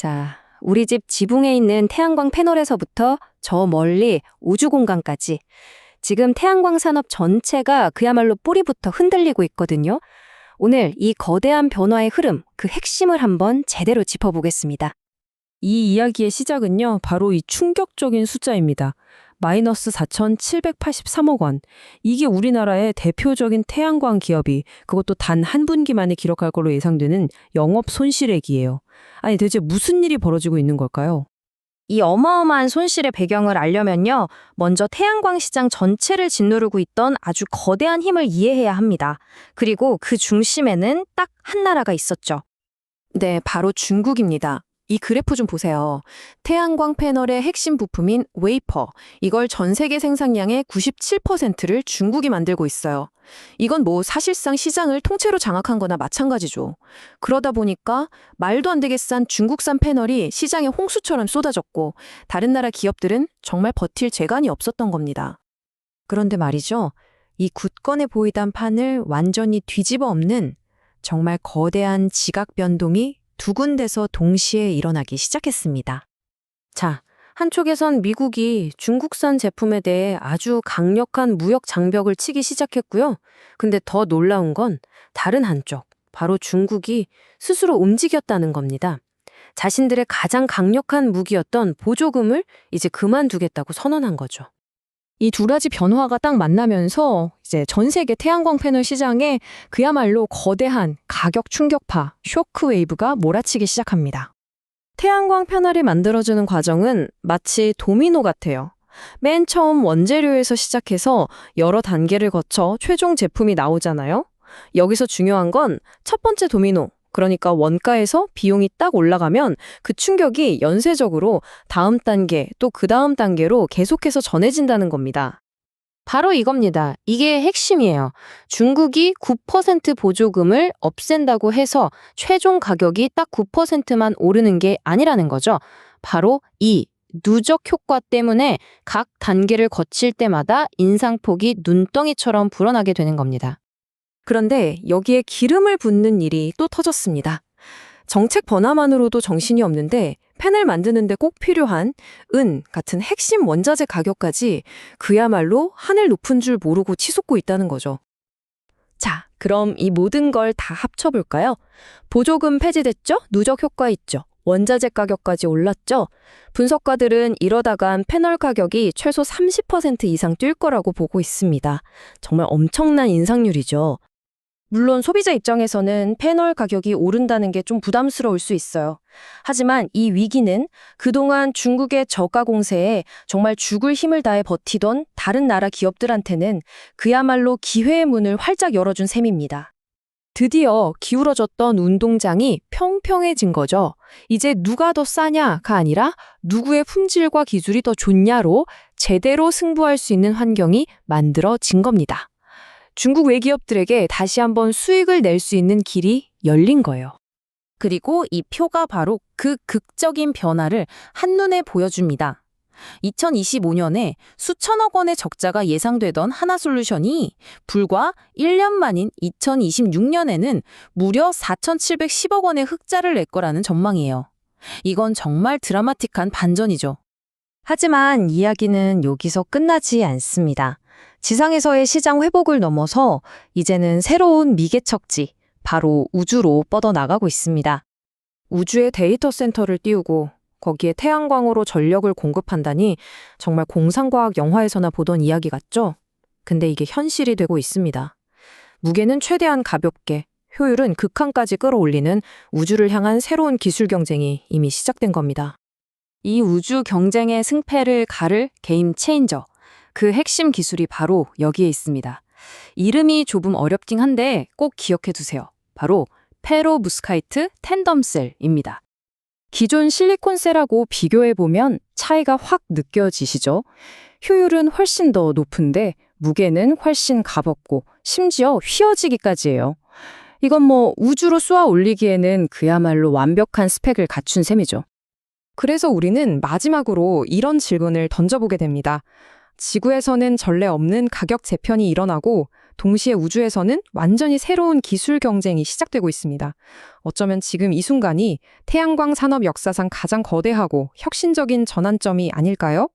자, 우리 집 지붕에 있는 태양광 패널에서부터 저 멀리 우주 공간까지 지금 태양광 산업 전체가 그야말로 뿌리부터 흔들리고 있거든요. 오늘 이 거대한 변화의 흐름, 그 핵심을 한번 제대로 짚어보겠습니다. 이 이야기의 시작은요, 바로 이 충격적인 숫자입니다. 마이너스 4,783억 원. 이게 우리나라의 대표적인 태양광 기업이 그것도 단 한 분기만에 기록할 걸로 예상되는 영업 손실액이에요. 아니 대체 무슨 일이 벌어지고 있는 걸까요? 이 어마어마한 손실의 배경을 알려면요, 먼저 태양광 시장 전체를 짓누르고 있던 아주 거대한 힘을 이해해야 합니다. 그리고 그 중심에는 딱 한 나라가 있었죠. 네, 바로 중국입니다. 이 그래프 좀 보세요. 태양광 패널의 핵심 부품인 웨이퍼, 이걸 전 세계 생산량의 97%를 중국이 만들고 있어요. 이건 뭐 사실상 시장을 통째로 장악한 거나 마찬가지죠. 그러다 보니까 말도 안 되게 싼 중국산 패널이 시장에 홍수처럼 쏟아졌고 다른 나라 기업들은 정말 버틸 재간이 없었던 겁니다. 그런데 말이죠. 이 굳건해 보이던 판을 완전히 뒤집어 엎는 정말 거대한 지각 변동이 두 군데서 동시에 일어나기 시작했습니다. 자, 한쪽에선 미국이 중국산 제품에 대해 아주 강력한 무역 장벽을 치기 시작했고요. 근데 더 놀라운 건 다른 한쪽, 바로 중국이 스스로 움직였다는 겁니다. 자신들의 가장 강력한 무기였던 보조금을 이제 그만두겠다고 선언한 거죠. 이 두 가지 변화가 딱 만나면서 이제 전 세계 태양광 패널 시장에 그야말로 거대한 가격 충격파, 쇼크웨이브가 몰아치기 시작합니다. 태양광 패널이 만들어지는 과정은 마치 도미노 같아요. 맨 처음 원재료에서 시작해서 여러 단계를 거쳐 최종 제품이 나오잖아요. 여기서 중요한 건 첫 번째 도미노, 그러니까 원가에서 비용이 딱 올라가면 그 충격이 연쇄적으로 다음 단계 또 그 다음 단계로 계속해서 전해진다는 겁니다. 바로 이겁니다. 이게 핵심이에요. 중국이 9% 보조금을 없앤다고 해서 최종 가격이 딱 9%만 오르는 게 아니라는 거죠. 바로 이 누적 효과 때문에 각 단계를 거칠 때마다 인상폭이 눈덩이처럼 불어나게 되는 겁니다. 그런데 여기에 기름을 붓는 일이 또 터졌습니다. 정책 변화만으로도 정신이 없는데 펜을 만드는데 꼭 필요한 은 같은 핵심 원자재 가격까지 그야말로 하늘 높은 줄 모르고 치솟고 있다는 거죠. 자, 그럼 이 모든 걸 다 합쳐볼까요? 보조금 폐지됐죠? 누적 효과 있죠? 원자재 가격까지 올랐죠? 분석가들은 이러다간 패널 가격이 최소 30% 이상 뛸 거라고 보고 있습니다. 정말 엄청난 인상률이죠. 물론 소비자 입장에서는 패널 가격이 오른다는 게 좀 부담스러울 수 있어요. 하지만 이 위기는 그동안 중국의 저가 공세에 정말 죽을 힘을 다해 버티던 다른 나라 기업들한테는 그야말로 기회의 문을 활짝 열어준 셈입니다. 드디어 기울어졌던 운동장이 평평해진 거죠. 이제 누가 더 싸냐가 아니라 누구의 품질과 기술이 더 좋냐로 제대로 승부할 수 있는 환경이 만들어진 겁니다. 중국 외기업들에게 다시 한번 수익을 낼 수 있는 길이 열린 거예요. 그리고 이 표가 바로 그 극적인 변화를 한눈에 보여줍니다. 2025년에 수천억 원의 적자가 예상되던 하나솔루션이 불과 1년 만인 2026년에는 무려 4,710억 원의 흑자를 낼 거라는 전망이에요. 이건 정말 드라마틱한 반전이죠. 하지만 이야기는 여기서 끝나지 않습니다. 지상에서의 시장 회복을 넘어서 이제는 새로운 미개척지, 바로 우주로 뻗어나가고 있습니다. 우주에 데이터 센터를 띄우고 거기에 태양광으로 전력을 공급한다니 정말 공상과학 영화에서나 보던 이야기 같죠? 근데 이게 현실이 되고 있습니다. 무게는 최대한 가볍게, 효율은 극한까지 끌어올리는 우주를 향한 새로운 기술 경쟁이 이미 시작된 겁니다. 이 우주 경쟁의 승패를 가를 게임 체인저. 그 핵심 기술이 바로 여기에 있습니다. 이름이 조금 어렵긴 한데 꼭 기억해 두세요. 바로 페로브스카이트 텐덤셀입니다. 기존 실리콘셀하고 비교해보면 차이가 확 느껴지시죠? 효율은 훨씬 더 높은데 무게는 훨씬 가볍고 심지어 휘어지기까지 해요. 이건 뭐 우주로 쏘아 올리기에는 그야말로 완벽한 스펙을 갖춘 셈이죠. 그래서 우리는 마지막으로 이런 질문을 던져보게 됩니다. 지구에서는 전례 없는 가격 재편이 일어나고 동시에 우주에서는 완전히 새로운 기술 경쟁이 시작되고 있습니다. 어쩌면 지금 이 순간이 태양광 산업 역사상 가장 거대하고 혁신적인 전환점이 아닐까요?